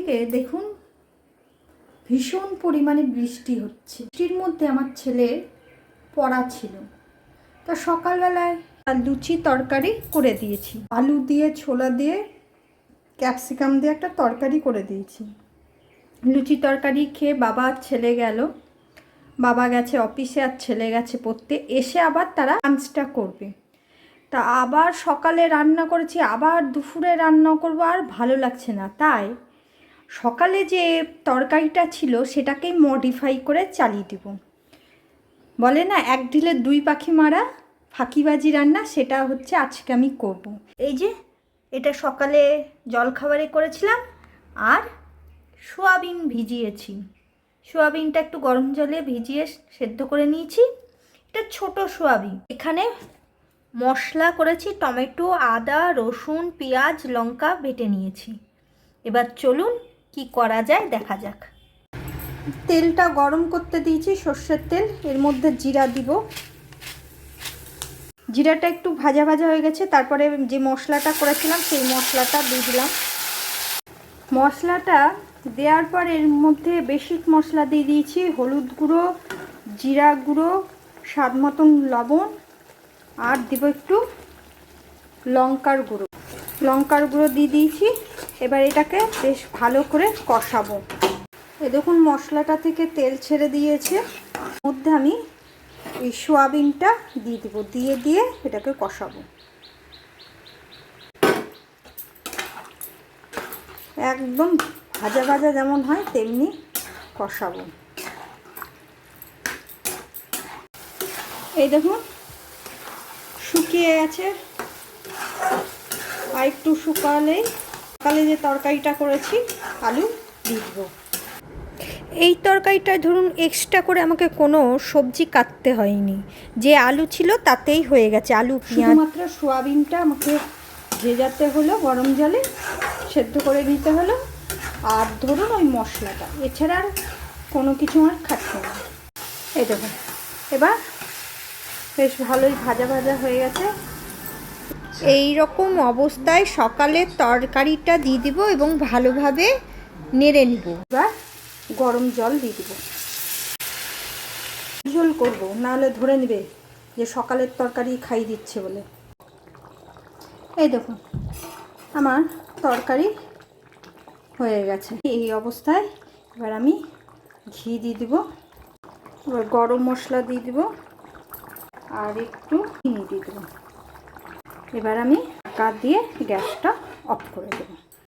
এদিকে দেখুন ভীষণ পরিমাণে বৃষ্টি হচ্ছে। বৃষ্টির মধ্যে আমার ছেলের পড়া ছিল, তো সকালবেলায় লুচি তরকারি করে দিয়েছি। আলু দিয়ে ছোলা দিয়ে ক্যাপসিকাম দিয়ে একটা তরকারি করে দিয়েছি। লুচি তরকারি খেয়ে বাবা আর ছেলে গেল। বাবা গেছে অফিসে আর ছেলে গেছে পড়তে। এসে আবার তারা লাঞ্চটা করবে। তা আবার সকালে রান্না করেছি, আবার দুপুরে রান্না করবো, আর ভালো লাগছে না। তাই সকালে যে তরকারিটা ছিল সেটাকেই মডিফাই করে চালিয়ে দেব। বলে না এক ঢিলে দুই পাখি মারা, ফাঁকিবাজি রান্না, সেটা হচ্ছে আজকে আমি করব। এই যে এটা সকালে জলখাবারে করেছিলাম, আর সোয়াবিন ভিজিয়েছি। সোয়াবিনটা একটু গরম জলে ভিজিয়ে সেদ্ধ করে নিয়েছি। এটা ছোট সোয়াবিন। এখানে মশলা করেছি, টমেটো, আদা, রসুন, পেঁয়াজ, লঙ্কা বেটে নিয়েছি। এবার চলুন কি করা যায় দেখা যাক। তেলটা গরম করতে দিয়েছি, সর্ষের তেল। এর মধ্যে জিরা দিব। জিরাটা একটু ভাজা ভাজা হয়ে গেছে, তারপরে যে মশলাটা করেছিলাম সেই মশলাটা দিয়ে দিলাম। মশলাটা দেওয়ার পর এর মধ্যে বেসিক মশলা দিয়ে দিয়েছি, হলুদ গুঁড়ো, জিরা গুঁড়ো, স্বাদ মতন লবণ, আর দিব একটু লঙ্কার গুঁড়ো। লঙ্কার গুঁড়ো দিয়ে দিয়েছি। এবার এটাকে বেশ ভালো করে কষাবো। দেখুন মশলাটা থেকে তেল ছেড়ে দিয়েছে। মধ্যে আমি এই সোয়াবিনটা দিয়ে দেবো, দিয়ে এটাকে কষাবো। একদম ভাজা ভাজা যেমন হয় তেমনি কষাবো। এই দেখুন শুকিয়ে গেছে। আর একটু শুকালেই সকালে যে তরকারিটা করেছি আলু দিয়ে দেবো। এই তরকারিটায় ধরুন এক্সট্রা করে আমাকে কোনো সবজি কাটতে হয়নি, যে আলু ছিল তাতেই হয়ে গেছে। আলু শুধুমাত্র সোয়াবিনটা আমাকে ভেজাতে হলো, গরম জলে সেদ্ধ করে নিতে হলো, আর ধরুন ওই মশলাটা, এছাড়া আর কোনো কিছু আমার খাটতে না। এই দেখুন এবার বেশ ভালোই ভাজা ভাজা হয়ে গেছে। এই রকম অবস্থায় সকালে তরকারিটা দিয়ে দিব এবং ভালোভাবে নেড়ে নিব। এবার গরম জল দিয়ে দিব। ঝোল করবো, নাহলে ধরে নেবে যে সকালের তরকারি খাই দিচ্ছে বলে। এই দেখুন আমার তরকারি হয়ে গেছে। এই অবস্থায় এবার আমি ঘি দিয়ে দিব, এবার গরম মশলা দিয়ে দিব, আর একটু চিনি দিয়ে দেবো। এবার আমি ঢাকা দিয়ে গ্যাসটা অফ করে দেবো।